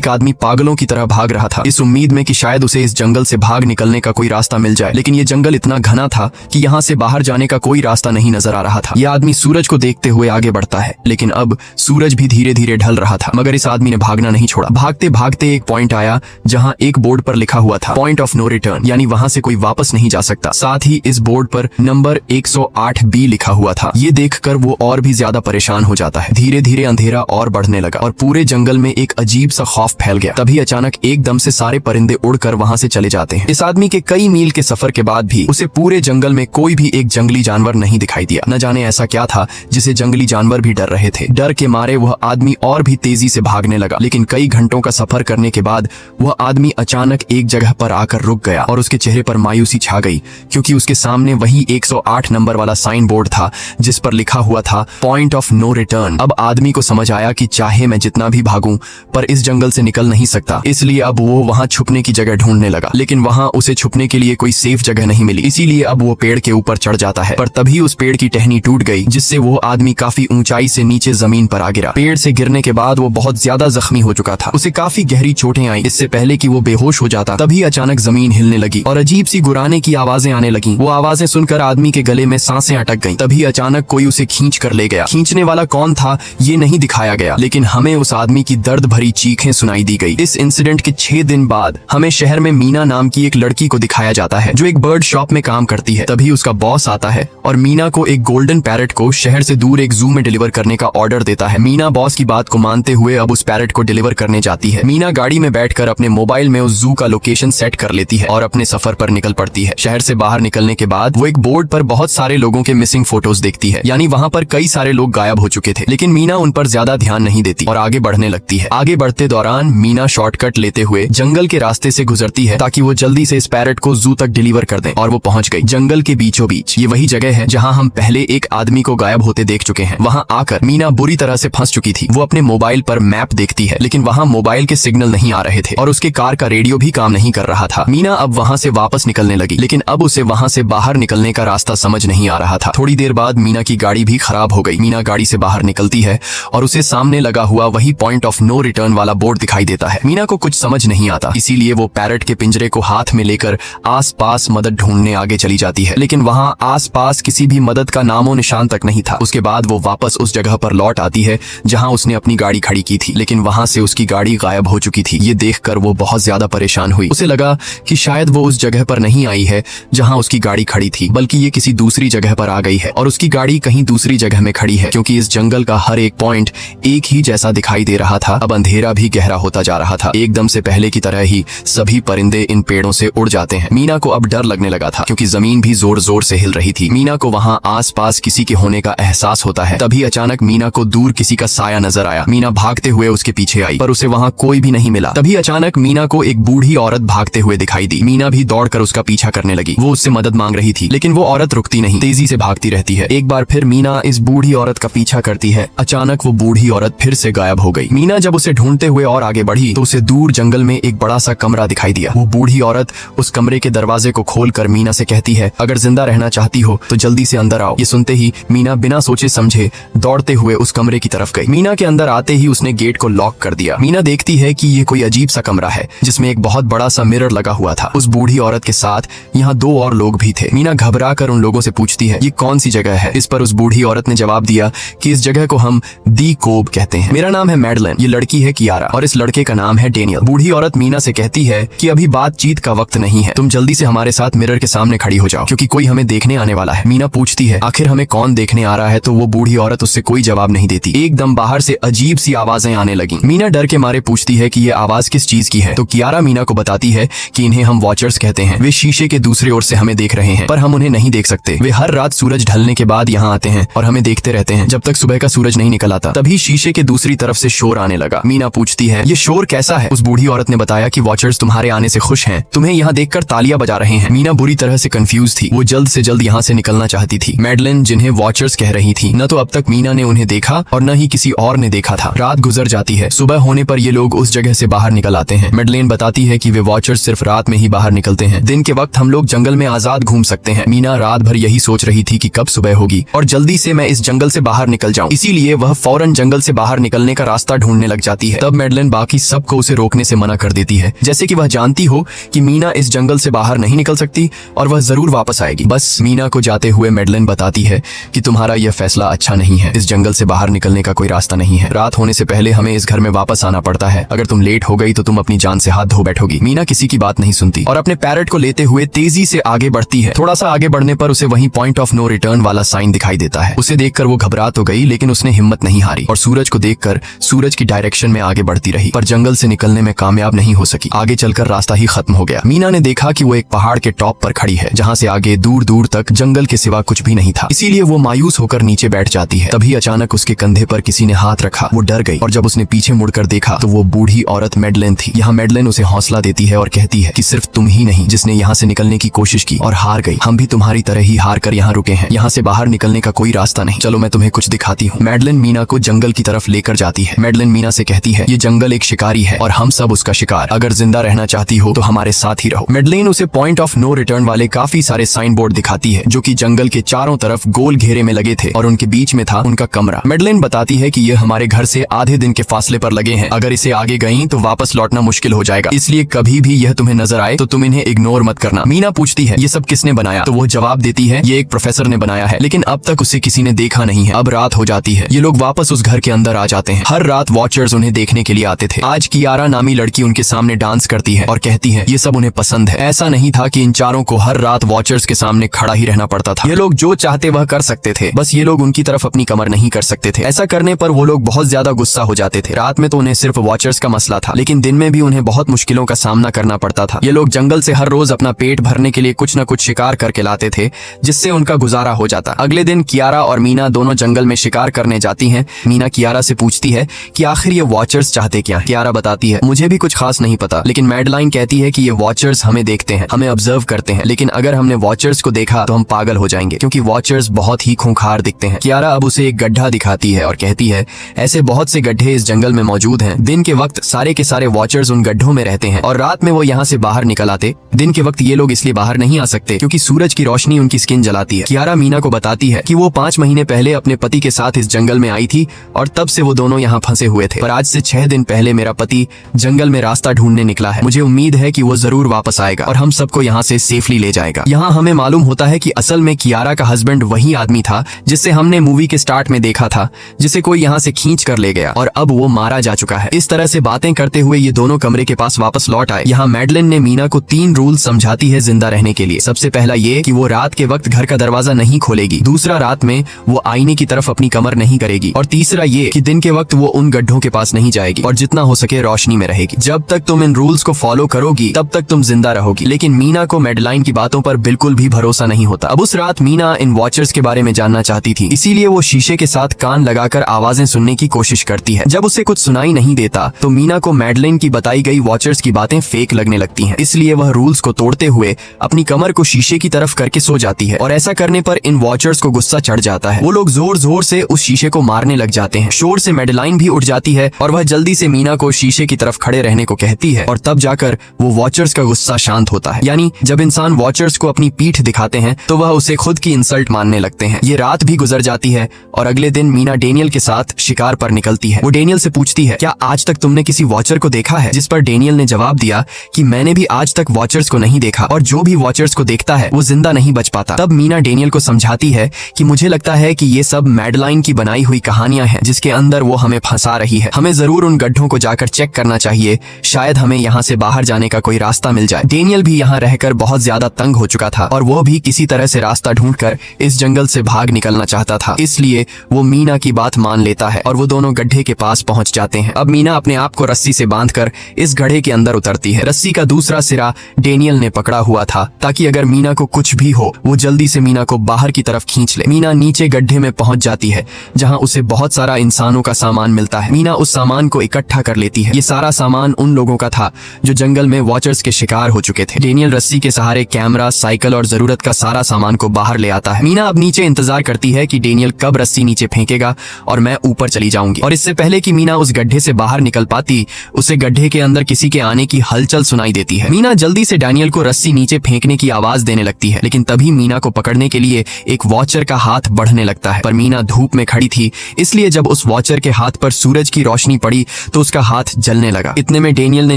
एक आदमी पागलों की तरह भाग रहा था, इस उम्मीद में कि शायद उसे इस जंगल से भाग निकलने का कोई रास्ता मिल जाए। लेकिन ये जंगल इतना घना था कि यहाँ से बाहर जाने का कोई रास्ता नहीं नजर आ रहा था। यह आदमी सूरज को देखते हुए आगे बढ़ता है, लेकिन अब सूरज भी धीरे धीरे ढल रहा था, मगर इस आदमी ने भागना नहीं छोड़ा। भागते भागते एक पॉइंट आया जहाँ एक बोर्ड पर लिखा हुआ था पॉइंट ऑफ नो रिटर्न, यानी वहाँ से कोई वापस नहीं जा सकता। साथ ही इस बोर्ड पर नंबर 108B लिखा हुआ था। ये देखकर वो और भी ज्यादा परेशान हो जाता है। धीरे धीरे अंधेरा और बढ़ने लगा और पूरे जंगल में एक अजीब सा खौफ फैल गया। तभी अचानक एकदम से सारे परिंदे उड़कर वहाँ से चले जाते हैं। इस आदमी के कई मील के सफर के बाद भी उसे पूरे जंगल में कोई भी एक जंगली जानवर नहीं दिखाई दिया। न जाने ऐसा क्या था जिसे जंगली जानवर भी डर रहे थे। डर के मारे वह आदमी और भी तेजी से भागने लगा, लेकिन कई घंटों का सफर करने के बाद वह आदमी अचानक एक जगह पर आकर रुक गया और उसके चेहरे पर मायूसी छा गई, क्योंकि उसके सामने वही 108 नंबर वाला साइन बोर्ड था जिस पर लिखा हुआ था पॉइंट ऑफ नो रिटर्न। अब आदमी को समझ आया कि चाहे मैं जितना भी भागूं पर इस जंगल से निकल नहीं सकता, इसलिए अब वो वहाँ छुपने की जगह ढूंढने लगा। लेकिन वहाँ उसे छुपने के लिए कोई सेफ जगह नहीं मिली, इसीलिए अब वो पेड़ के ऊपर चढ़ जाता है। पर तभी उस पेड़ की टहनी टूट गई, जिससे वो आदमी काफी ऊंचाई से नीचे जमीन पर आ गिरा। पेड़ से गिरने के बाद वो बहुत ज्यादा जख्मी हो चुका था, उसे काफी गहरी चोटें आई। इससे पहले कि वो बेहोश हो जाता तभी अचानक जमीन हिलने लगी और अजीब सी गुर्राने की आवाजें आने लगी। वो आवाजें सुनकर आदमी के गले में सांसें अटक गईं। तभी अचानक कोई उसे खींच कर ले गया। खींचने वाला कौन था ये नहीं दिखाया गया, लेकिन हमें उस आदमी की दर्द भरी चीखें सुनाई दी गई। इस इंसिडेंट के 6 दिन बाद हमें शहर में मीना नाम की एक लड़की को दिखाया जाता है, जो एक बर्ड शॉप में काम करती है। तभी उसका बॉस आता है और मीना को एक गोल्डन पैरट को शहर से दूर एक जू में डिलीवर करने का ऑर्डर देता है। मीना बॉस की बात को मानते हुए अब उस पैरट को डिलीवर करने जाती है। मीना गाड़ी में बैठकर अपने मोबाइल में उस जू का लोकेशन सेट कर लेती है और अपने सफर पर निकल पड़ती है। शहर से बाहर निकलने के बाद वो एक बोर्ड पर बहुत सारे लोगों के मिसिंग फोटोज देखती है, यानी वहाँ पर कई सारे लोग गायब हो चुके थे। लेकिन मीना उन पर ज्यादा ध्यान नहीं देती और आगे बढ़ने लगती है। आगे बढ़ते दौरान मीना शॉर्टकट लेते हुए जंगल के रास्ते से गुजरती है ताकि वो जल्दी से इस पैरट को जू तक डिलीवर कर दे, और वो पहुंच गई जंगल के बीचों बीच। ये वही जगह है जहां हम पहले एक आदमी को गायब होते देख चुके हैं। वहां आकर मीना बुरी तरह से फंस चुकी थी। वो अपने मोबाइल पर मैप देखती है, लेकिन वहां मोबाइल के सिग्नल नहीं आ रहे थे और उसके कार का रेडियो भी काम नहीं कर रहा था। मीना अब वहां से वापस निकलने लगी, लेकिन अब उसे वहां से बाहर निकलने का रास्ता समझ नहीं आ रहा था। थोड़ी देर बाद मीना की गाड़ी भी खराब हो गई। मीना गाड़ी से बाहर निकलती है और उसे सामने लगा हुआ वही पॉइंट ऑफ नो रिटर्न वाला बोर्ड दिखाई देता है। मीना को कुछ समझ नहीं आता, इसीलिए वो पैरट के पिंजरे को हाथ में लेकर आसपास मदद ढूंढने आगे चली जाती है, लेकिन वहां आसपास किसी भी मदद का नामो निशान तक नहीं था। उसके बाद वो वापस उस जगह पर लौट आती है जहां उसने अपनी गाड़ी खड़ी की थी, लेकिन वहां से उसकी गाड़ी गायब हो चुकी थी। ये देखकर वो बहुत ज्यादा परेशान हुई। उसे लगा कि शायद वो उस जगह पर नहीं आई है जहां उसकी गाड़ी खड़ी थी, बल्कि ये किसी दूसरी जगह पर आ गई है और उसकी गाड़ी कहीं दूसरी जगह में खड़ी है, क्योंकि इस जंगल का हर एक पॉइंट एक ही जैसा दिखाई दे रहा था। अब अंधेरा भी गहरा होता जा रहा था। एकदम से पहले की तरह ही सभी परिंदे इन पेड़ों से उड़ जाते हैं। मीना को अब डर लगने लगा था, क्योंकि जमीन भी जोर जोर से हिल रही थी। मीना को वहां आसपास किसी के होने का एहसास होता है। तभी अचानक मीना को दूर किसी का साया नजर आया। मीना भागते हुए उसके पीछे आई, पर उसे वहां कोई भी नहीं मिला। तभी अचानक मीना को एक बूढ़ी औरत भागते हुए दिखाई दी। मीना भी दौड़कर उसका पीछा करने लगी। वो उससे मदद मांग रही थी, लेकिन वो औरत रुकती नहीं, तेजी से भागती रहती है। एक बार फिर मीना इस बूढ़ी औरत का पीछा करती है। अचानक वो बूढ़ी औरत फिर से गायब हो गई। मीना जब उसे ढूंढते हुए और आगे बढ़ी तो उसे दूर जंगल में एक बड़ा सा कमरा दिखाई दिया। वो बूढ़ी औरत उस कमरे के दरवाजे को खोलकर मीना से कहती है, अगर जिंदा रहना चाहती हो तो जल्दी से अंदर आओ। ये सुनते ही मीना बिना सोचे समझे दौड़ते हुए उस कमरे की तरफ गई। मीना के अंदर आते ही उसने गेट को लॉक कर दिया। मीना देखती है कि ये कोई अजीब सा कमरा है जिसमें एक बहुत बड़ा सा मिरर लगा हुआ था। उस बूढ़ी औरत के साथ यहाँ 2 और लोग भी थे। मीना घबरा कर उन लोगों से पूछती है, ये कौन सी जगह है? इस पर उस बूढ़ी औरत ने जवाब दिया कि इस जगह को हम दी कोब कहते हैं। मेरा नाम है मैडलिन, ये लड़की है कियारा और इस लड़के का नाम है डेनियल। बूढ़ी औरत मीना से कहती है कि अभी बातचीत का वक्त नहीं है, तुम जल्दी से हमारे साथ मिरर के सामने खड़ी हो जाओ, क्योंकि कोई हमें देखने आने वाला है। मीना पूछती है, आखिर हमें कौन देखने आ रहा है? तो वो बूढ़ी औरत उससे कोई जवाब नहीं देती। एकदम बाहर से अजीब सी आवाजें आने लगी। मीना डर के मारे पूछती है कि ये आवाज किस चीज की है? तो कियारा मीना को बताती है कि इन्हें हम वॉचर्स कहते हैं। वे शीशे के दूसरी ओर से हमें देख रहे हैं, पर हम उन्हें नहीं देख सकते। वे हर रात सूरज ढलने के बाद यहाँ आते हैं और हमें देखते रहते हैं जब तक सुबह का सूरज नहीं निकल आता। तभी शीशे के दूसरी तरफ से शोर आने लगा। मीना पूछती है, ये शोर कैसा है? उस बूढ़ी औरत ने बताया कि वॉचर्स तुम्हारे आने से खुश हैं, तुम्हें यहाँ देखकर तालियां बजा रहे हैं। मीना बुरी तरह से कंफ्यूज थी। वो जल्द से जल्द यहाँ से निकलना चाहती थी। मैडलिन जिन्हें वॉचर्स कह रही थी, न तो अब तक मीना ने उन्हें देखा और न ही किसी और ने देखा था। रात गुजर जाती है। सुबह होने पर ये लोग उस जगह से बाहर निकल आते हैं। मैडलिन बताती है कि वे वॉचर्स सिर्फ रात में ही बाहर निकलते हैं, दिन के वक्त हम लोग जंगल में आजाद घूम सकते हैं। मीना रात भर यही सोच रही थी कि कब सुबह होगी और जल्दी से मैं इस जंगल से बाहर निकल जाऊं, इसीलिए वह फौरन जंगल से बाहर निकलने का रास्ता ढूंढने लग जाती है। तब मैडलिन मैडलिन बाकी सबको उसे रोकने से मना कर देती है, जैसे कि वह जानती हो कि मीना इस जंगल से बाहर नहीं निकल सकती और वह जरूर वापस आएगी। बस मीना को जाते हुए मैडलिन बताती है कि तुम्हारा यह फैसला अच्छा नहीं है, इस जंगल से बाहर निकलने का कोई रास्ता नहीं है। रात होने से पहले हमें इस घर में वापस आना पड़ता है, अगर तुम लेट हो गई तो तुम अपनी जान से हाथ धो बैठोगी। मीना किसी की बात नहीं सुनती और अपने पैरेट को लेते हुए तेजी से आगे बढ़ती है। थोड़ा सा आगे बढ़ने पर उसे वहीं पॉइंट ऑफ नो रिटर्न वाला साइन दिखाई देता है। उसे देखकर वो घबरा तो गई, लेकिन उसने हिम्मत नहीं हारी और सूरज को देखकर सूरज की डायरेक्शन में आगे बढ़ती रही, पर जंगल से निकलने में कामयाब नहीं हो सकी। आगे चलकर रास्ता ही खत्म हो गया। मीना ने देखा कि वो एक पहाड़ के टॉप पर खड़ी है, जहाँ से आगे दूर दूर तक जंगल के सिवा कुछ भी नहीं था। इसीलिए वो मायूस होकर नीचे बैठ जाती है। तभी अचानक उसके कंधे पर किसी ने हाथ रखा। वो डर गई और जब उसने पीछे मुड़कर देखा तो वो बूढ़ी औरत मैडलिन थी। यहाँ मैडलिन उसे हौसला देती है और कहती है कि सिर्फ तुम ही नहीं जिसने यहाँ से निकलने की कोशिश की और हार गई, हम भी तुम्हारी तरह ही हार कर यहाँ रुके हैं। यहाँ से बाहर निकलने का कोई रास्ता नहीं, चलो मैं तुम्हें कुछ दिखाती हूँ। मैडलिन मीना को जंगल की तरफ लेकर जाती है। मैडलिन मीना से कहती है, ये जंगल एक शिकारी है और हम सब उसका शिकार, अगर जिंदा रहना चाहती हो तो हमारे साथ ही रहो। मैडलिन उसे पॉइंट ऑफ नो रिटर्न वाले काफी सारे साइन बोर्ड दिखाती है, जो कि जंगल के चारों तरफ गोल घेरे में लगे थे और उनके बीच में था उनका कमरा। मैडलिन बताती है कि ये हमारे घर से आधे दिन के फासले पर लगे हैं, अगर इसे आगे गई तो वापस लौटना मुश्किल हो जाएगा, इसलिए कभी भी यह तुम्हें नजर आए तो तुम इन्हें इग्नोर मत करना। मीना पूछती है, ये सब किसने बनाया? तो वो जवाब देती है, ये एक प्रोफेसर ने बनाया है, लेकिन अब तक उसे किसी ने देखा नहीं है। अब रात हो जाती है, ये लोग वापस उस घर के अंदर आ जाते हैं। हर रात वॉचर्स उन्हें देखने के लिए आते थे। आज कियारा नामी लड़की उनके सामने डांस करती है और कहती है ये सब उन्हें पसंद है। ऐसा नहीं था कि इन चारों को हर रात वॉचर्स के सामने खड़ा ही रहना पड़ता था। ये लोग जो चाहते वह कर सकते थे, बस ये लोग उनकी तरफ अपनी कमर नहीं कर सकते थे। ऐसा करने पर वो लोग बहुत ज्यादा गुस्सा हो जाते थे। रात में तो उन्हें सिर्फ वॉचर्स का मसला था, लेकिन दिन में भी उन्हें बहुत मुश्किलों का सामना करना पड़ता था। ये लोग जंगल से हर रोज अपना पेट भरने के लिए कुछ न कुछ शिकार करके लाते थे, जिससे उनका गुजारा हो जाता। अगले दिन कियारा और मीना दोनों जंगल में शिकार करने जाती हैं। मीना कियारा से पूछती है कि आखिर ये वॉचर्स चाहते क्या? कियारा बताती है, मुझे भी कुछ खास नहीं पता, लेकिन मैडलाइन कहती है कि ये वॉचर्स हमें देखते हैं, हमें ऑब्जर्व करते हैं, लेकिन अगर हमने वॉचर्स को देखा तो हम पागल हो जाएंगे, क्योंकि वॉचर्स बहुत ही खूंखार दिखते हैं। कियारा अब उसे एक गड्ढा दिखाती है और कहती है, ऐसे बहुत से गड्ढे इस जंगल में मौजूद हैं। दिन के वक्त सारे के सारे वॉचर्स उन गड्ढों में रहते हैं और रात में वो यहाँ से बाहर निकल आते। दिन के वक्त ये लोग इसलिए बाहर नहीं आ सकते क्योंकि सूरज की रोशनी उनकी स्किन जलाती है। कियारा मीना को बताती है कि वो 5 महीने पहले अपने पति के साथ इस जंगल में आई थी और तब से वो दोनों यहाँ फंसे हुए थे, पर आज से 6 दिन पहले मेरा पति जंगल में रास्ता ढूंढने निकला है। मुझे उम्मीद है कि वो जरूर वापस आएगा और हम सबको यहाँ से सेफली ले जाएगा। यहाँ हमें मालूम होता है कि असल में कियारा का हस्बैंड वही आदमी था जिससे हमने मूवी के स्टार्ट में देखा था, जिसे कोई यहाँ से खींच कर ले गया और अब वो मारा जा चुका है। इस तरह से बातें करते हुए ये दोनों कमरे के पास वापस लौट आए। यहाँ मैडलिन ने मीना को 3 रूल समझाती है जिंदा रहने के लिए। सबसे पहला ये कि वो रात के वक्त घर का दरवाजा नहीं खोलेगी। दूसरा, रात में वो आईने की तरफ अपनी कमर नहीं करेगी। और तीसरा ये कि दिन के वक्त वो उन गड्ढों के पास नहीं जाएगी और जितना हो सके रोशनी में रहेगी। जब तक तुम इन रूल्स को फॉलो करोगी तब तक तुम जिंदा रहोगी। लेकिन मीना को मैडलाइन की बातों पर बिल्कुल भी भरोसा नहीं होता। अब उस रात मीना इन वॉचर्स के बारे में जानना चाहती थी, इसीलिए वो शीशे के साथ कान लगाकर आवाजें सुनने की कोशिश करती है। जब उसे कुछ सुनाई नहीं देता तो मीना को मैडलिन की बताई गई वॉचर्स की बातें फेक लगने लगती हैं। इसलिए वह रूल्स को तोड़ते हुए अपनी कमर को शीशे की तरफ करके सो जाती है और ऐसा करने पर इन वॉचर्स को गुस्सा चढ़ जाता है। वो लोग जोर जोर से उस शीशे को मारने लग जाते हैं। शोर से मैडलाइन भी उठ जाती है और वह जल्दी से मीना को शीशे की तरफ खड़े रहने को कहती है और तब जाकर वो वॉचर्स का गुस्सा शांत होता है। यानी जब इंसान वॉचर्स को अपनी पीठ दिखाते हैं तो वह उसे खुद की इंसल्ट मानने लगते हैं। ये रात भी गुजर जाती है और अगले दिन मीना डेनियल के साथ शिकार पर निकलती है। वो डेनियल से पूछती है, क्या आज तक तुमने किसी वॉचर को देखा है? जिस पर डेनियल ने जवाब दिया कि मैंने भी आज तक वॉचर्स को नहीं देखा और जो भी वॉचर्स को देखता है वो जिंदा नहीं बच पाता। तब मीना डेनियल को समझाती है कि मुझे लगता है कि ये सब मैडलाइन की बनाई हुई कहानियां हैं जिसके अंदर वो हमें फंसा रही है। हमें जरूर उन गड्ढों को जाकर चेक करना चाहिए, शायद हमें यहाँ से बाहर जाने का कोई रास्ता मिल जाए। डेनियल भी यहाँ रहकर बहुत ज्यादा तंग हो चुका था और वो भी किसी तरह से रास्ता ढूंढकर इस जंगल से भाग निकलना चाहता था, इसलिए वो मीना की बात मान लेता है और वो दोनों गड्ढे के पास पहुंच जाते हैं। अब मीना अपने आप को रस्सी से बांधकर इस गड्ढे के अंदर उतरती है। रस्सी का दूसरा सिरा डेनियल ने पकड़ा हुआ था ताकि अगर मीना को कुछ भी हो वो जल्दी से मीना को बाहर की तरफ खींच ले। मीना नीचे गड्ढे में पहुंच जाती है जहां उसे बहुत सारा इंसानों का सामान मिलता है। मीना उस सामान को इकट्ठा कर लेती है। ये सारा सामान उन लोगों का था जो जंगल में वॉचर्स के शिकार हो चुके थे। डेनियल रस्सी के सहारे कैमरा, साइकिल और जरूरत का सारा सामान को बाहर ले आता है। मीना अब नीचे इंतजार करती है कि डेनियल कब रस्सी नीचे फेंकेगा और मैं ऊपर चली जाऊंगी। और इससे पहले कि मीना उस गड्ढे से बाहर निकल पाती, उसे गड्ढे के अंदर किसी के आने की हलचल सुनाई देती है। मीना जल्दी से डेनियल को रस्सी नीचे फेंकने की आवाज देने लगती है, लेकिन तभी मीना को पकड़ने के लिए एक वॉचर का हाथ बढ़ने लगता है। पर मीना धूप में खड़ी थी, इसलिए जब उस वॉचर के हाथ पर सूरज की रोशनी पड़ी तो तो उसका हाथ जलने लगा। इतने में डेनियल ने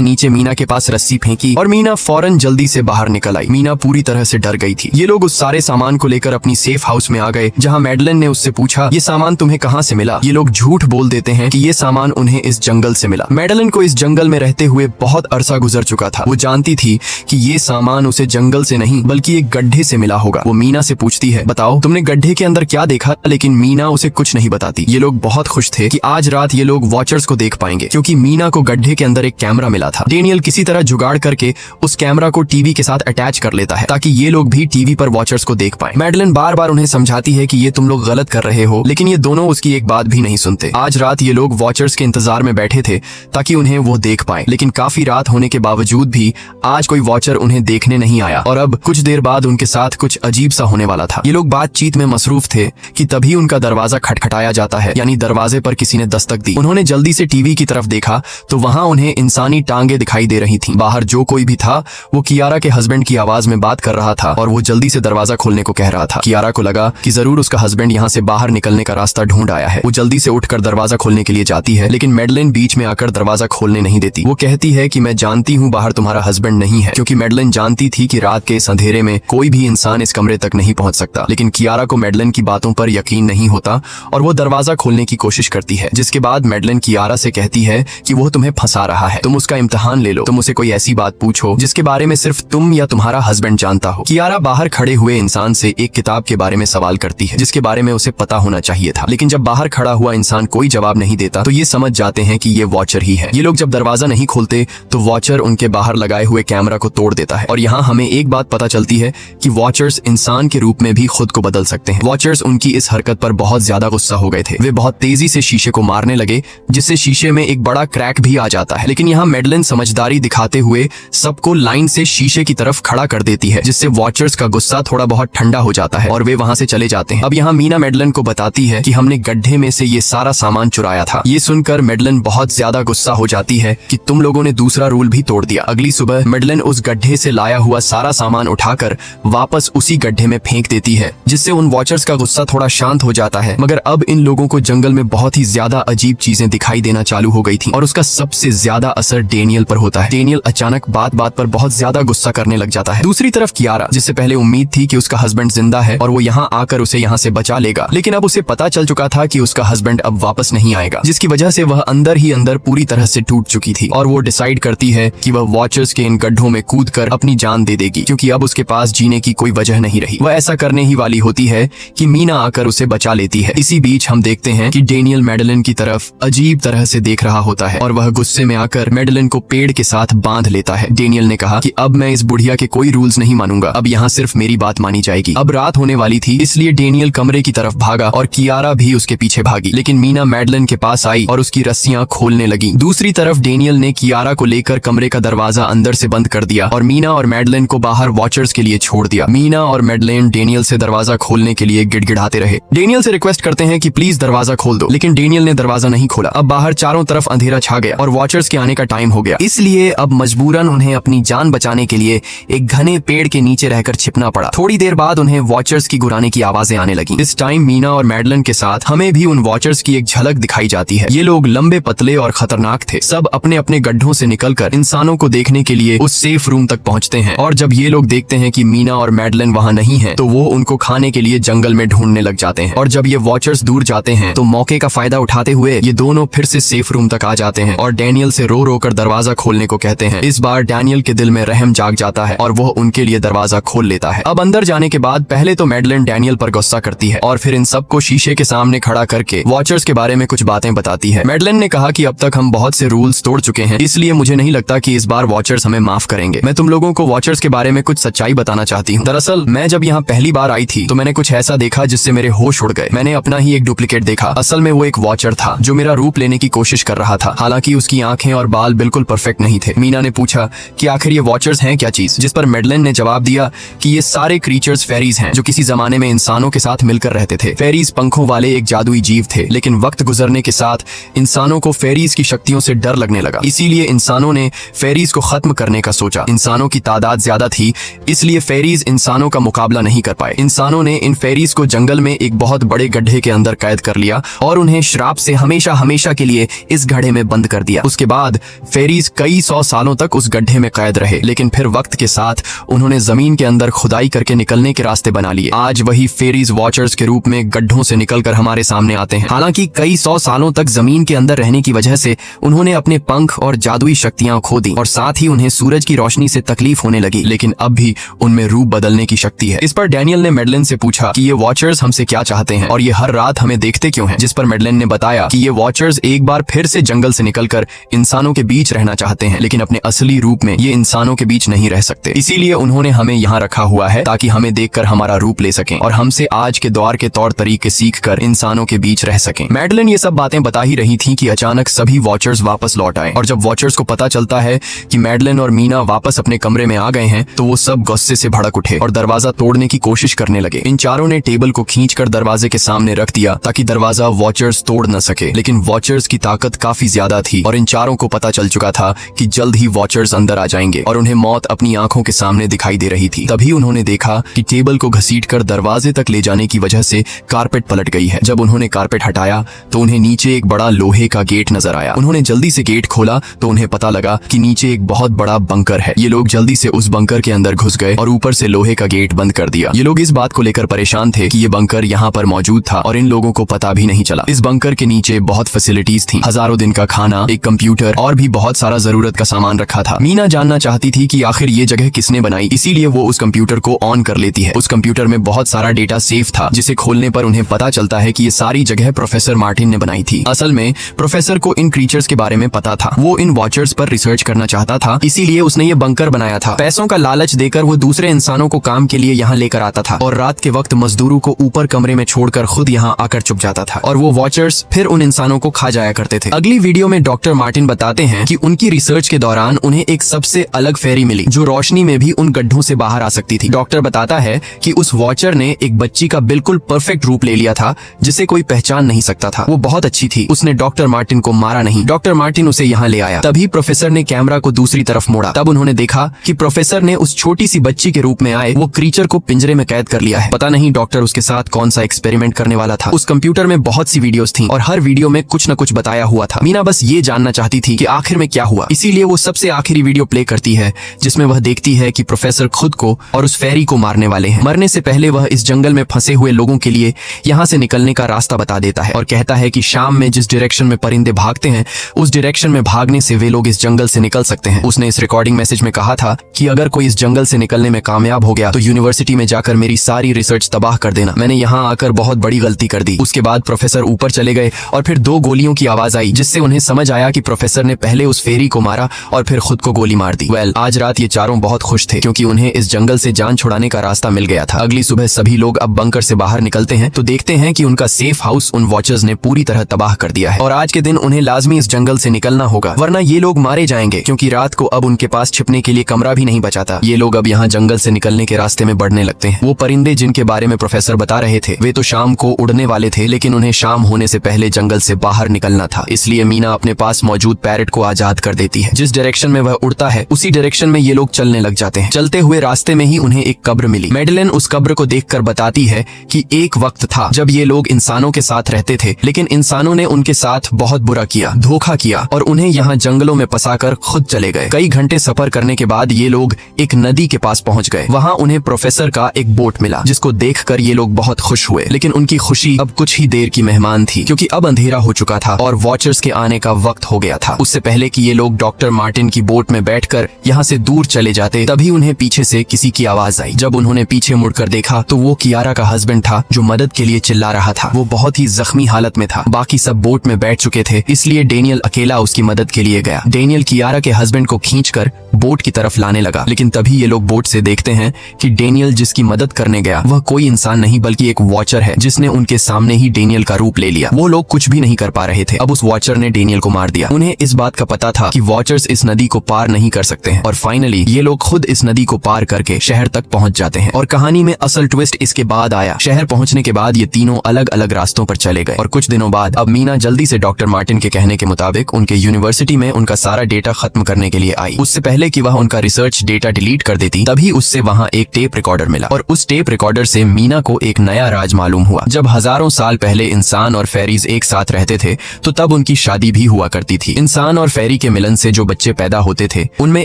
नीचे मीना के पास रस्सी फेंकी और मीना फौरन जल्दी से बाहर निकल आई। मीना पूरी तरह से डर गई थी। ये लोग उस सारे सामान को लेकर अपनी सेफ हाउस में आ गए, जहाँ मैडलिन ने उससे पूछा, ये सामान तुम्हें कहाँ से मिला? ये लोग झूठ बोल देते हैं कि ये सामान उन्हें इस जंगल से मिला। मैडलिन को इस जंगल में रहते हुए बहुत अरसा गुजर चुका था। वो जानती थी कि ये सामान उसे जंगल से नहीं बल्कि एक गड्ढे से मिला होगा। वो मीना से पूछती है, बताओ तुमने गड्ढे के अंदर क्या देखा? लेकिन मीना उसे कुछ नहीं बताती। ये लोग बहुत खुश थे कि आज रात ये लोग वॉचर्स को देख पाएंगे, क्योंकि मीना को गड्ढे के अंदर एक कैमरा मिला था। डेनियल किसी तरह जुगाड़ करके उस कैमरा को टीवी के साथ अटैच कर लेता है ताकि ये लोग भी टीवी पर वॉचर्स को देख पाएं। मैडलिन बार बार उन्हें समझाती है कि ये तुम लोग गलत कर रहे हो, लेकिन ये दोनों उसकी एक बात भी नहीं सुनते। आज रात ये लोग वॉचर्स के इंतजार में बैठे थे ताकि उन्हें वो देख पाए, लेकिन काफी रात होने के बावजूद भी आज कोई वॉचर उन्हें देखने नहीं आया और अब कुछ देर बाद उनके साथ कुछ अजीब सा होने वाला था। ये लोग बातचीत में मसरूफ थे कि तभी उनका दरवाजा खटखटाया जाता है, यानी दरवाजे पर किसी ने दस्तक दी। उन्होंने जल्दी से टीवी की तरफ देखा तो वहां उन्हें इंसानी टांगे दिखाई दे रही थीं। बाहर जो कोई भी था वो कियारा के हस्बैंड की आवाज में बात कर रहा था और वो जल्दी से दरवाजा खोलने को कह रहा था। कियारा को लगा कि जरूर उसका हस्बैंड यहाँ से बाहर निकलने का रास्ता ढूंढ आया है। वो जल्दी से उठकर दरवाजा खोलने के लिए जाती है, लेकिन मैडलिन बीच में आकर दरवाजा खोलने नहीं देती। वो कहती है कि मैं जानती हूँ बाहर तुम्हारा हस्बैंड नहीं है, क्योंकि मैडलिन जानती थी कि रात के इस अंधेरे में कोई भी इंसान इस कमरे तक नहीं पहुंच सकता। लेकिन कियारा को मैडलिन की बातों पर यकीन नहीं होता और वो दरवाजा खोलने की कोशिश करती है, जिसके बाद मैडलिन कियारा से कहती है कि वो तुम्हें फंसा रहा है, तुम उसका इम्तिहान ले लो, तुम उसे कोई ऐसी बात पूछो जिसके बारे में सिर्फ तुम या तुम्हारा हस्बैंड जानता हो। कियारा बाहर खड़े हुए इंसान से एक किताब के बारे में सवाल करती है जिसके बारे में उसे पता होना चाहिए था, लेकिन जब बाहर खड़ा हुआ इंसान कोई जवाब नहीं देता तो ये समझ जाते हैं कि ये वॉचर ही है। ये लोग जब दरवाजा नहीं खोलते तो वॉचर उनके बाहर लगाए हुए कैमरा को तोड़ देता है और यहाँ हमें एक बात पता चलती है कि वॉचर्स इंसान के रूप में भी खुद को बदल सकते हैं। वॉचर्स उनकी इस हरकत पर बहुत ज्यादा गुस्सा हो गए थे। वे बहुत तेजी से शीशे को मारने लगे, जिससे शीशे में एक बड़ा क्रैक भी आ जाता है। लेकिन यहाँ मैडलिन समझदारी दिखाते हुए सबको लाइन से शीशे की तरफ खड़ा कर देती है, जिससे वॉचर्स का गुस्सा थोड़ा बहुत ठंडा हो जाता है और वे वहां से चले जाते हैं। अब यहाँ मीना मैडलिन को बताती है कि हमने गड्ढे में से ये सारा सामान चुराया था। ये सुनकर मैडलिन बहुत ज्यादा गुस्सा हो जाती है कि तुम लोगों ने दूसरा रूल भी तोड़ दिया। अगली सुबह मैडलिन उस गड्ढे से लाया हुआ सारा सामान उठाकर वापस उसी गड्ढे में फेंक देती है, जिससे उन वॉचर्स का गुस्सा थोड़ा शांत हो जाता है। मगर अब इन लोगों को जंगल में बहुत ही ज्यादा अजीब चीजें दिखाई देना चालू हो गई थी और उसका सबसे ज्यादा असर डेनियल पर होता है। डेनियल अचानक बात बात पर बहुत ज्यादा गुस्सा करने लग जाता है। दूसरी तरफ कियारा, जिससे पहले उम्मीद थी कि उसका हस्बैंड जिंदा है और वो यहाँ आकर उसे यहाँ से बचा लेगा, लेकिन अब उसे पता चल चुका था कि उसका हस्बैंड अब वापस नहीं आएगा, जिसकी वजह से वह अंदर ही अंदर पूरी तरह से टूट चुकी थी और वो डिसाइड करती है कि वह वॉचर्स के इन गड्ढों में कूदकर अपनी जान दे देगी, क्योंकि अब उसके पास जीने की कोई वजह नहीं रही। वह ऐसा करने ही वाली होती है कि मीना आकर उसे बचा लेती है। इसी बीच हम देखते हैं कि डेनियल मैडलिन की तरफ अजीब तरह से देख रहा होता है और वह गुस्से में आकर मैडलिन को पेड़ के साथ बांध लेता है। डेनियल ने कहा कि अब मैं इस बुढ़िया के कोई रूल्स नहीं मानूंगा, अब यहाँ सिर्फ मेरी बात मानी जाएगी। अब रात होने वाली थी, इसलिए डेनियल कमरे की तरफ भागा और कियारा भी उसके पीछे भागी, लेकिन मीना मैडलिन के पास आई और उसकी रस्सियां खोलने लगी। दूसरी तरफ डेनियल ने कियारा को लेकर कमरे का दरवाजा अंदर से बंद कर दिया और मीना और मैडलिन को बाहर वॉचर्स के लिए छोड़ दिया। मीना और मैडलिन डेनियल से दरवाजा खोलने के लिए गिड़गिड़ाते रहे। डेनियल से रिक्वेस्ट करते हैं कि प्लीज दरवाजा खोल दो, लेकिन डेनियल ने दरवाजा नहीं खोला। अब बाहर चारों तरफ अंधेरा छा गया और वॉचर्स के आने का टाइम हो गया, इसलिए अब मजबूरन उन्हें अपनी जान बचाने के लिए एक घने पेड़ के नीचे रहकर छिपना पड़ा। थोड़ी देर बाद उन्हें वॉचर्स की गुराने की आवाजें आने लगी। इस टाइम मीना और मैडलिन के साथ हमें भी उन वॉचर्स की एक झलक दिखाई जाती है। ये लोग लंबे पतले और खतरनाक थे। सब अपने अपने गड्ढों से निकलकर इंसानों को देखने के लिए उस सेफ रूम तक पहुंचते हैं और जब ये लोग देखते हैं कि मीना और मैडलिन वहां नहीं है तो वो उनको खाने के लिए जंगल में ढूंढने लग जाते हैं। और जब ये वॉचर्स दूर जाते हैं तो मौके का फायदा उठाते हुए ये दोनों फिर से सेफ रूम तक आ जाते हैं और डेनियल से रो रो कर दरवाजा खोलने को कहते हैं। इस बार डेनियल के दिल में रहम जाग जाता है और वो उनके लिए दरवाजा खोल लेता है। अब अंदर जाने के बाद पहले तो मैडलिन डेनियल पर गुस्सा करती है और फिर इन सबको शीशे के सामने खड़ा करके वॉचर्स के बारे में कुछ बातें बताती है। मैडलिन ने कहा कि अब तक हम बहुत से रूल्स तोड़ चुके हैं, इसलिए मुझे नहीं लगता कि इस बार वॉचर्स हमें माफ करेंगे। मैं तुम लोगों को वॉचर्स के बारे में कुछ सच्चाई बताना चाहती हूँ। दरअसल मैं जब यहाँ पहली बार आई थी तो मैंने कुछ ऐसा देखा जिससे मेरे होश उड़ गए। मैंने अपना ही एक डुप्लीकेट देखा। असल में वो एक वॉचर था जो मेरा रूप लेने की कोशिश कर रहा था। हालांकि उसकी आंखें और बाल बिल्कुल परफेक्ट नहीं थे। मीना ने पूछा कि आखिर ये वॉचर्स हैं क्या चीज, जिस पर मैडलिन ने जवाब दिया कि ये सारे क्रीचर्स फेरीज हैं जो किसी जमाने में इंसानों के साथ मिलकर रहते थे। फेरीज पंखों वाले एक जादुई जीव थे, लेकिन वक्त गुजरने के साथ इंसानों को फेरीज की शक्तियों से डर लगने लगा, इसीलिए इंसानों ने फेरीज को खत्म करने का सोचा। इंसानों की तादाद ज्यादा थी, इसलिए फेरीज इंसानों का मुकाबला नहीं कर पाए। इंसानों ने इन फेरीज को जंगल में एक बहुत बड़े गड्ढे के अंदर कैद कर लिया और उन्हें श्राप से हमेशा हमेशा के लिए इस घड़े में बंद कर दिया। उसके बाद फेरीज कई 100 सालों तक उस गड्ढे में कैद रहे, लेकिन फिर वक्त के साथ उन्होंने जमीन के अंदर खुदाई करके निकलने के रास्ते बना लिए। आज वही फेरीज वॉचर्स के रूप में गड्ढों से निकलकर हमारे सामने आते हैं। हालांकि कई 100 सालों तक जमीन के अंदर रहने की वजह से उन्होंने अपने पंख और जादुई शक्तियां खो दी और साथ ही उन्हें सूरज की रोशनी से तकलीफ होने लगी, लेकिन अब भी उनमें रूप बदलने की शक्ति है। इस पर डैनियल ने मैडलिन से पूछा कि ये वॉचर्स हमसे क्या चाहते हैं और ये हर रात हमें देखते क्यों हैं, जिस पर मैडलिन ने बताया कि ये वॉचर्स एक बार फिर से जंगल से निकलकर इंसानों के बीच रहना चाहते हैं, लेकिन अपने असली रूप में ये इंसानों के बीच नहीं रह सकते। इसीलिए उन्होंने हमें यहाँ रखा हुआ है ताकि हमें देखकर हमारा रूप ले सकें और हमसे आज के दौर के तौर तरीके सीखकर इंसानों के बीच रह सकें। मैडलिन ये सब बातें बता ही रही थी कि अचानक सभी वॉचर्स वापस लौट आए और जब वॉचर्स को पता चलता है कि मैडलिन और मीना वापस अपने कमरे में आ गए हैं तो वो सब गुस्से से भड़क उठे और दरवाजा तोड़ने की कोशिश करने लगे। इन चारों ने टेबल को खींचकर दरवाजे के सामने रख दिया ताकि दरवाजा वॉचर्स तोड़ न सके, लेकिन वॉचर्स की ताकत काफी ज्यादा थी और इन चारों को पता चल चुका था कि जल्द ही वॉचर्स अंदर आ जाएंगे और उन्हें मौत अपनी आंखों के सामने दिखाई दे रही थी। तभी उन्होंने देखा कि टेबल को घसीटकर दरवाजे तक ले जाने की वजह से कारपेट पलट गई है। जब उन्होंने कारपेट हटाया तो उन्हें नीचे एक बड़ा लोहे का गेट नजर आया। उन्होंने जल्दी से गेट खोला तो उन्हें पता लगा कि नीचे एक बहुत बड़ा बंकर है। ये लोग जल्दी से उस बंकर के अंदर घुस गए और ऊपर से लोहे का गेट बंद कर दिया। ये लोग इस बात को लेकर परेशान थे कि ये बंकर यहाँ पर मौजूद था और इन लोगों को पता भी नहीं चला। इस बंकर के नीचे बहुत फैसिलिटीज थी, हजारों दिन का खाना, एक कंप्यूटर और भी बहुत सारा जरूरत का सामान रखा था। मीना जानना चाहती थी कि आखिर ये जगह किसने बनाई, इसीलिए वो उस कंप्यूटर को ऑन कर लेती है। उस कंप्यूटर में बहुत सारा डेटा सेफ था जिसे खोलने पर उन्हें पता चलता है कि ये सारी जगह प्रोफेसर मार्टिन ने बनाई थी। असल में प्रोफेसर को इन क्रीचर्स के बारे में पता था। वो इन वॉचर्स पर रिसर्च करना चाहता था, इसीलिए उसने ये बंकर बनाया था। पैसों का लालच देकर वो दूसरे इंसानों को काम के लिए यहाँ लेकर आता था और रात के वक्त मजदूरों को ऊपर कमरे में छोड़कर खुद यहाँ आकर छुप जाता था और वो वॉचर्स फिर उन इंसानों को खा जाया करते थे। अगली वीडियो में डॉक्टर मार्टिन बताते हैं कि उनकी रिसर्च के दौरान उन्हें एक सबसे अलग फेरी मिली जो रोशनी में भी उन गड्ढों से बाहर आ सकती थी। डॉक्टर बताता है कि उस वॉचर ने एक बच्ची का बिल्कुल परफेक्ट रूप ले लिया था जिसे कोई पहचान नहीं सकता था। वो बहुत अच्छी थी, उसने डॉक्टर मार्टिन को मारा नहीं। डॉक्टर मार्टिन उसे यहाँ ले आया। तभी प्रोफेसर ने कैमरा को दूसरी तरफ मोड़ा। तब उन्होंने देखा कि प्रोफेसर ने उस छोटी सी बच्ची के रूप में आए वो क्रीचर को पिंजरे में कैद कर लिया है। पता नहीं डॉक्टर उसके साथ कौन सा एक्सपेरिमेंट करने वाला था। उस कंप्यूटर में बहुत सी वीडियोस थी और हर वीडियो में कुछ न कुछ बताया हुआ था। मीना बस ये जानना चाहती थी कि आखिर में क्या हुआ, इसीलिए वो सबसे आखिरी वीडियो प्ले करती है जिसमें वह देखती है कि प्रोफेसर खुद को और उस फेरी को मारने वाले हैं। मरने से पहले वह इस जंगल में फंसे हुए लोगों के लिए यहाँ से निकलने का रास्ता बता देता है और कहता है कि शाम में जिस डायरेक्शन में परिंदे भागते हैं उस डायरेक्शन में भागने से वे लोग इस जंगल से निकल सकते हैं। उसने इस रिकॉर्डिंग मैसेज में कहा था कि अगर कोई इस जंगल से निकलने में कामयाब हो गया तो यूनिवर्सिटी में जाकर मेरी सारी रिसर्च तबाह कर देना। मैंने यहाँ आकर बहुत बड़ी गलती कर दी। उसके बाद प्रोफेसर ऊपर चले गए और फिर 2 गोलियों की आवाज आई जिससे उन्हें समझ आया कि प्रोफेसर ने पहले उस फेरी को मारा और फिर खुद को गोली मार दी। आज रात ये चारों बहुत खुश थे क्योंकि उन्हें इस जंगल से जान छुड़ाने का रास्ता मिल गया था। अगली सुबह सभी लोग अब बंकर से बाहर निकलते हैं तो देखते हैं कि उनका सेफ हाउस उन वॉचर्स ने पूरी तरह तबाह कर दिया है और आज के दिन उन्हें लाजमी इस जंगल से निकलना होगा वरना ये लोग मारे जाएंगे क्योंकि रात को अब उनके पास छिपने के लिए कमरा भी नहीं बचा था। ये लोग अब यहाँ जंगल से निकलने के रास्ते में बढ़ने लगते हैं। वो परिंदे जिनके बारे में प्रोफेसर बता रहे थे वे तो शाम को उड़ने वाले थे, लेकिन उन्हें शाम होने से पहले जंगल से बाहर निकलना था। इसलिए मीना अपने पास मौजूद पैरेट को आजाद कर देती है। जिस डायरेक्शन में वह उड़ता है उसी डायरेक्शन में ये लोग चलने लग जाते हैं। चलते हुए रास्ते में ही उन्हें एक कब्र मिली। मैडलिन उस कब्र को देखकर बताती है कि एक वक्त था जब ये लोग इंसानों के साथ रहते थे, लेकिन इंसानों ने उनके साथ बहुत बुरा किया, धोखा किया और उन्हें यहाँ जंगलों में फंसाकर खुद चले गए। कई घंटे सफर करने के बाद ये लोग एक नदी के पास पहुंच गए। वहाँ उन्हें प्रोफेसर का एक बोट मिला जिसको देखकर ये लोग बहुत खुश हुए, लेकिन उनकी खुशी अब कुछ ही देर की मेहमान थी क्योंकि अब अंधेरा हो चुका था और वॉचर्स के आने का वक्त हो गया था। उससे पहले कि ये लोग डॉक्टर मार्टिन की बोट में बैठकर यहाँ से दूर चले जाते तभी उन्हें पीछे से किसी की आवाज आई। जब उन्होंने पीछे मुड़कर देखा तो वो कियारा का हस्बैंड था जो मदद के लिए चिल्ला रहा था। वो बहुत ही जख्मी हालत में था। बाकी सब बोट में बैठ चुके थे, इसलिए डेनियल अकेला उसकी मदद के लिए गया। डेनियल कियारा के हस्बैंड को खींचकर बोट की तरफ लाने लगा, लेकिन तभी ये लोग बोट से देखते हैं कि डेनियल जिसकी मदद करने गया वह कोई इंसान नहीं बल्कि एक वॉचर है जिसने उनके सामने ही डेनियल का रूप ले लिया। वो लोग कुछ भी नहीं कर पा रहे थे। अब उस वॉचर ने डेनियल को मार दिया। उन्हें इस बात का पता था कि वॉचर्स इस नदी को पार नहीं कर सकते हैं और फाइनली ये लोग खुद इस नदी को पार करके शहर तक पहुंच जाते हैं। और कहानी में असल ट्विस्ट इसके बाद आया। शहर पहुंचने के बाद ये तीनों अलग अलग रास्तों पर चले गए और कुछ दिनों बाद अब मीना जल्दी से डॉक्टर मार्टिन के कहने के मुताबिक उनके यूनिवर्सिटी में उनका सारा डेटा खत्म करने के लिए आई। उससे पहले कि वह उनका रिसर्च डेटा डिलीट कर देती तभी उससे वहाँ एक टेप रिकॉर्डर मिला और उस टेप रिकॉर्डर से मीना को एक नया राज मालूम हुआ। जब हजारों साल पहले इंसान और फेरीज एक साथ रहते थे तो तब उनकी शादी भी हुआ करती थी। इंसान और फेरी के मिलन से जो बच्चे पैदा होते थे उनमें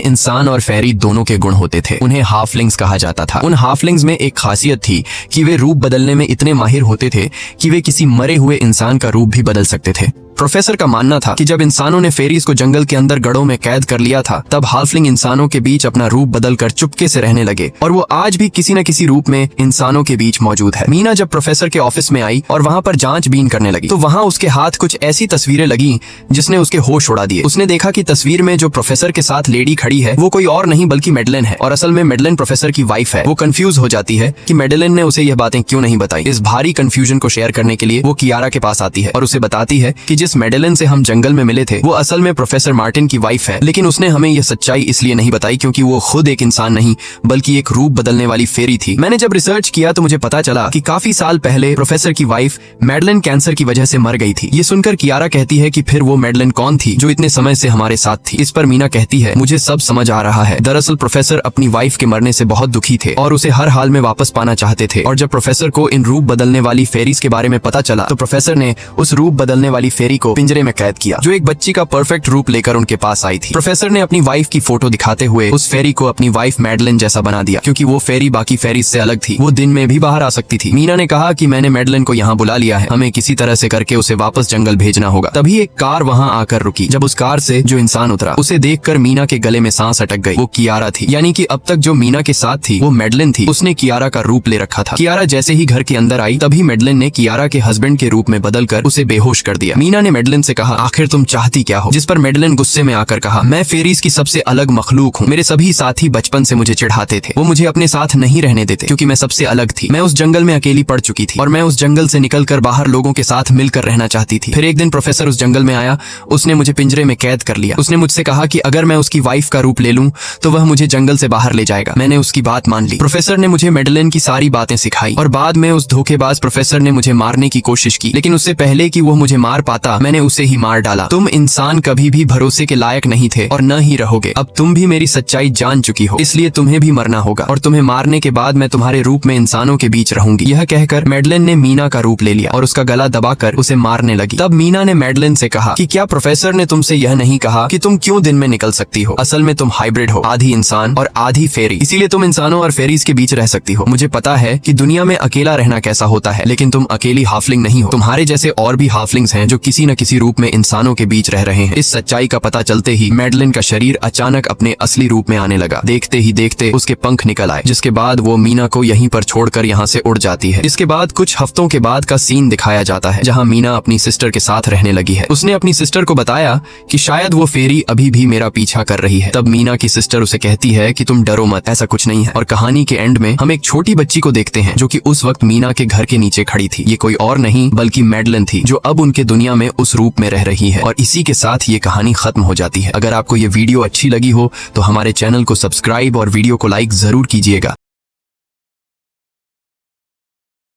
इंसान और फेरी दोनों के गुण होते थे। उन्हें हाफलिंग्स कहा जाता था। उन हाफलिंग्स में एक खासियत थी कि वे रूप बदलने में इतने माहिर होते थे कि वे किसी मरे हुए इंसान का रूप भी बदल सकते थे। प्रोफेसर का मानना था कि जब इंसानों ने फेरीज को जंगल के अंदर गढ़ों में कैद कर लिया था तब हाफलिंग इंसानों के बीच अपना रूप बदलकर चुपके से रहने लगे और वो आज भी किसी न किसी रूप में इंसानों के बीच मौजूद है। मीना जब प्रोफेसर के ऑफिस में आई और वहाँ पर जांचबीन करने लगी तो वहाँ उसके हाथ कुछ ऐसी तस्वीरें लगी जिसने उसके होश उड़ा दिए। उसने देखा कि तस्वीर में जो प्रोफेसर के साथ लेडी खड़ी है वो कोई और नहीं बल्कि मेडलिन है और असल में मेडलिन प्रोफेसर की वाइफ है। वो कंफ्यूज हो जाती है कि मेडलिन ने उसे यह बातें क्यों नहीं बताई। इस भारी कंफ्यूजन को शेयर करने के लिए वो कियारा के पास आती है और उसे बताती है कि जिस मेडलिन से हम जंगल में मिले थे वो असल में प्रोफेसर मार्टिन की वाइफ है, लेकिन उसने हमें यह सच्चाई इसलिए नहीं बताई क्योंकि वो खुद एक इंसान नहीं बल्कि एक रूप बदलने वाली फेरी थी। मैंने जब रिसर्च किया तो मुझे पता चला कि काफी साल पहले प्रोफेसर की वाइफ मेडलिन कैंसर की वजह से मर गई थी। ये सुनकर कियारा कहती है कि फिर वो मेडलिन कौन थी जो इतने समय से हमारे साथ थी। इस पर मीना कहती है मुझे सब समझ आ रहा है। दरअसल प्रोफेसर अपनी वाइफ के मरने से बहुत दुखी थे और उसे हर हाल में वापस पाना चाहते थे और जब प्रोफेसर को इन रूप बदलने वाली फेरीज के बारे में पता चला तो प्रोफेसर ने उस रूप बदलने वाली फेरी को पिंजरे में कैद किया जो एक बच्ची का परफेक्ट रूप लेकर उनके पास आई थी। प्रोफेसर ने अपनी वाइफ की फोटो दिखाते हुए उस फेरी को अपनी वाइफ मेडलिन जैसा बना दिया क्योंकि वो फेरी बाकी फेरीज से अलग थी। वो दिन में भी बाहर आ सकती थी। मीना ने कहा कि मैंने मेडलिन को यहाँ बुला लिया है, हमें किसी तरह से करके उसे वापस जंगल भेजना होगा। तभी एक कार वहाँ आकर रुकी। जब उस कार से जो इंसान उतरा उसे देखकर मीना के गले में सांस अटक गई। वो कियारा थी, यानी कि अब तक जो मीना के साथ थी वो मेडलिन थी। उसने कियारा का रूप ले रखा था। कियारा जैसे ही घर के अंदर आई तभी मेडलिन ने कियारा के हस्बैंड के रूप में बदलकर उसे बेहोश कर दिया। मीना ने मेडलिन से कहा आखिर तुम चाहती क्या हो, जिस पर मेडलिन गुस्से में आकर कहा मैं फेरीज की सबसे अलग मखलूक हूँ। मेरे सभी साथी बचपन से मुझे चिढ़ाते थे, वो मुझे अपने साथ नहीं रहने देते क्योंकि मैं सबसे अलग थी। मैं उस जंगल में अकेली पड़ चुकी थी और मैं उस जंगल से निकलकर बाहर लोगों के साथ मिलकर रहना चाहती थी। फिर एक दिन प्रोफेसर उस जंगल में आया, उसने मुझे पिंजरे में कैद कर लिया। उसने मुझसे कहा कि अगर मैं उसकी वाइफ का रूप ले लूं तो वह मुझे जंगल से बाहर ले जाएगा। मैंने उसकी बात मान ली। प्रोफेसर ने मुझे मेडलिन की सारी बातें सिखाई और बाद में उस धोखेबाज प्रोफेसर ने मुझे मारने की कोशिश की, लेकिन उससे पहले कि वो मुझे मार पाता मैंने उसे ही मार डाला। तुम इंसान कभी भी भरोसे के लायक नहीं थे और न ही रहोगे। अब तुम भी मेरी सच्चाई जान चुकी हो, इसलिए तुम्हें भी मरना होगा और तुम्हें मारने के बाद मैं तुम्हारे रूप में इंसानों के बीच रहूंगी। यह कहकर मेडलिन ने मीना का रूप ले लिया और उसका गला दबाकर उसे मारने लगी। तब मीना ने मेडलिन से कहा कि क्या प्रोफेसर ने तुमसे यह नहीं कहा कि तुम क्यों दिन में निकल सकती हो? असल में तुम हाइब्रिड हो, आधी इंसान और आधी फेरी, इसीलिए तुम इंसानों और फेरीज के बीच रह सकती हो। मुझे पता है कि दुनिया में अकेला रहना कैसा होता है, लेकिन तुम अकेली हाफलिंग नहीं हो। तुम्हारे जैसे और भी हाफलिंग्स हैं जो किसी न किसी रूप में इंसानों के बीच रह रहे हैं। इस सच्चाई का पता चलते ही मेडलिन का शरीर अचानक अपने असली रूप में आने लगा। देखते ही देखते उसके पंख निकल आए, जिसके बाद वो मीना को यहीं पर छोड़कर यहाँ से उड़ जाती है। इसके बाद कुछ हफ्तों के बाद का सीन दिखाया जाता है जहाँ मीना अपनी सिस्टर के साथ रहने लगी है। उसने अपनी सिस्टर को बताया कि शायद वो फेरी अभी भी मेरा पीछा कर रही है। तब मीना की सिस्टर उसे कहती है कि तुम डरो मत, ऐसा कुछ नहीं है। और कहानी के एंड में हम एक छोटी बच्ची को देखते हैं जो कि उस वक्त मीना के घर के नीचे खड़ी थी। ये कोई और नहीं बल्कि मेडलिन थी जो अब उनके दुनिया में उस रूप में रह रही है। और इसी के साथ ये कहानी खत्म हो जाती है। अगर आपको ये वीडियो अच्छी लगी हो तो हमारे चैनल को सब्सक्राइब और वीडियो को लाइक जरूर कीजिएगा।